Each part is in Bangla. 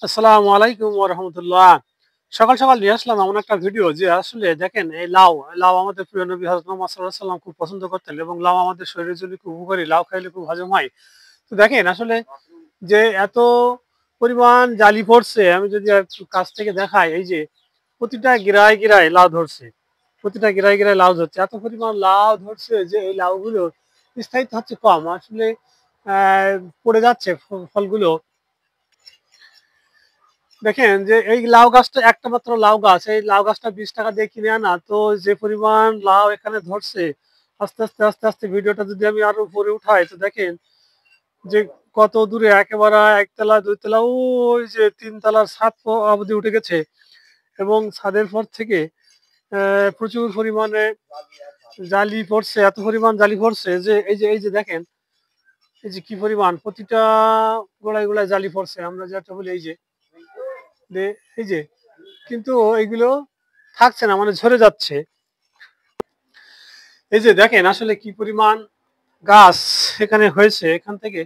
আসসালামু আলাইকুম ওয়া রাহমাতুল্লাহ। সকাল, সকাল নিয়ে আসলাম এমন একটা ভিডিও যে আসলে দেখেন এই লাউ আমাদের প্রিয় নবী হযরত মুহাম্মদ সাল্লাল্লাহু আলাইহি ওয়াসাল্লাম খুব পছন্দ করতেন এবং লাউ আমাদের শরীরের জন্য খুব উপকারী। লাউ খাইলে খুব হজম হয়। তো দেখেন আসলে যে এত পরিমাণ জালি পড়ছে আমি যদি একটু কাছ থেকে দেখাই এই যে প্রতিটা গিরায়, গিরায় লাউ ধরছে। প্রতিটা গিরায়, গিরায় লাউ ধরছে। এত পরিমাণ লাউ ধরছে যে এই লাউগুলোর স্থায়িত্ব হচ্ছে কম। আসলে অ্যা পড়ে যাচ্ছে ফলগুলো। দেখেন যে এই লাউ গাছটা একটা মাত্র লাউ গাছ। এই লাউ গাছটা ৳২০ দিয়ে কিনে আনা। তো যে পরিমাণ লাউ এখানে ধরছে, আস্তে, আস্তে ভিডিওটা যদি আমি আরো উপরে উঠাই তো দেখেন যে কত দূরে একেবারে ১ তলা ২ তলা ওই যে ৩ তলার ছাদ অবধি উঠে গেছে এবং ছাদের পর থেকে প্রচুর পরিমাণে জালি পড়ছে। এত পরিমাণ জালি পড়ছে যে এই যে দেখেন, এই যে কি পরিমাণ প্রতিটা গোড়ায়, গোড়ায় জালি পড়ছে। আমরা যেটা বলি যে এই যে কিন্তু এইগুলো থাকছে না মানে ঝরে যাচ্ছে। এই যে দেখেন আসলে কি পরিমাণ গাছ এখানে হয়েছে। এখান থেকে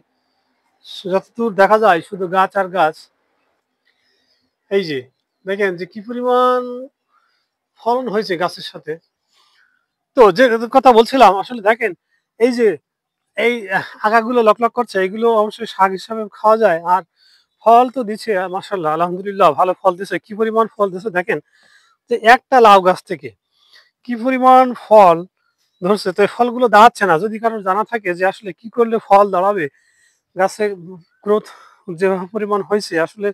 যতদূর দেখা যায় শুধু গাছ আর গাছ। এই যে দেখেন যে কি পরিমাণ ফলন হয়েছে গাছের সাথে। তো যে কথা বলছিলাম আসলে দেখেন এই যে এই আগাগুলো লকলক করছে এগুলো অবশ্যই শাক হিসাবে খাওয়া যায়। আর ফল তো দিচ্ছে মাশাআল্লাহ আলহামদুলিল্লাহ ভালো ফল দিছে। কি পরিমাণ ফল দিছে দেখেন যে একটা লাউ গাছ থেকে কি পরিমাণ ফল ধরছে। তো এই ফলগুলো দাঁড়াচ্ছে না। যদি কারোর জানা থাকে যে আসলে কি করলে ফল দাঁড়াবে, গাছের গ্রোথ যে পরিমাণ হয়েছে আসলে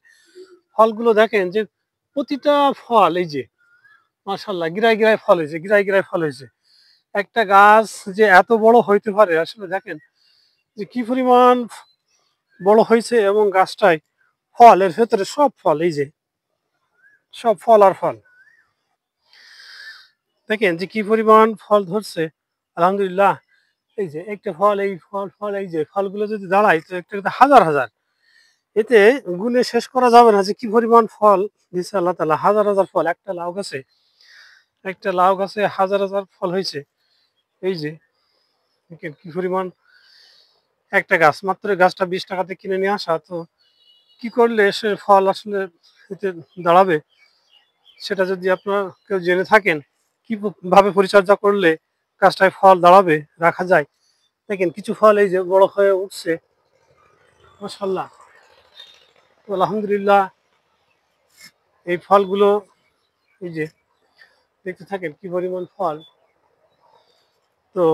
ফলগুলো দেখেন যে প্রতিটা ফল এই যে মাশাআল্লাহ গিরায়, গিরায় ফল হয়েছে, গিরায়, গিরায় ফল হয়েছে। একটা গাছ যে এত বড় হইতে পারে আসলে দেখেন যে কি পরিমাণ বড় হয়েছে এবং গাছটায় ফল এর ভেতরে সব ফল এই যে সব ফল আর ফল। দেখেন যে কি পরিমাণ ফল ধরছে আলহামদুলিল্লাহ। এই যে একটা ফল এই ফল এই যে ফলগুলো যদি দাঁড়ায় তো একটা হাজার হাজার এতে গুণে শেষ করা যাবে না যে কি পরিমাণ ফল দিচ্ছে আল্লাহ তাআলা। হাজার হাজার ফল একটা লাউ গাছে হাজার হাজার ফল হয়েছে। এই যে দেখেন কি পরিমাণ একটা গাছ মাত্র এই গাছটা ৳২০ কিনে নিয়ে আসা। তো কি করলে সে ফল আসলে এতে দাঁড়াবে সেটা যদি আপনার কেউ জেনে থাকেন ভাবে পরিচর্যা করলে গাছটায় ফল দাঁড়াবে রাখা যায়। দেখেন কিছু ফল এই যে বড় হয়ে উঠছে মাশাআল্লাহ। তো আলহামদুলিল্লাহ এই ফলগুলো এই যে দেখতে থাকেন কি পরিমাণ ফল। তো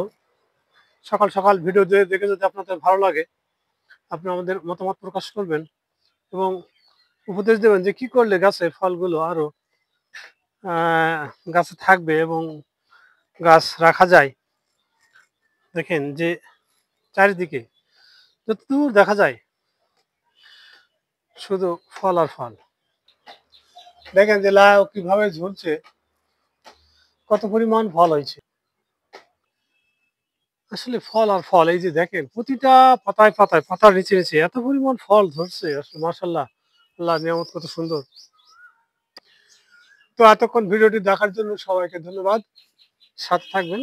সকাল, সকাল ভিডিও দেখে যদি আপনাদের ভালো লাগে আপনি আমাদের মতামত প্রকাশ করবেন এবং উপদেশ দেবেন যে কি করলে গাছের ফলগুলো আরো আ গাছে থাকবে এবং গাছ রাখা যায়। দেখেন যে চারিদিকে যতদূর দেখা যায় শুধু ফল আর ফল। দেখেন যে লাউ কিভাবে ঝুলছে, কত পরিমাণ ফল হয়েছে। আসলে ফল আর ফল এই যে দেখেন প্রতিটা পাতায়, পাতায়, পাতার নিচে, নিচে এত পরিমাণ ফল ধরছে আসলে মাশাআল্লাহ। আল্লাহর নিয়ামত কত সুন্দর। তো এতক্ষণ ভিডিওটি দেখার জন্য সবাইকে ধন্যবাদ। সাথে থাকবেন।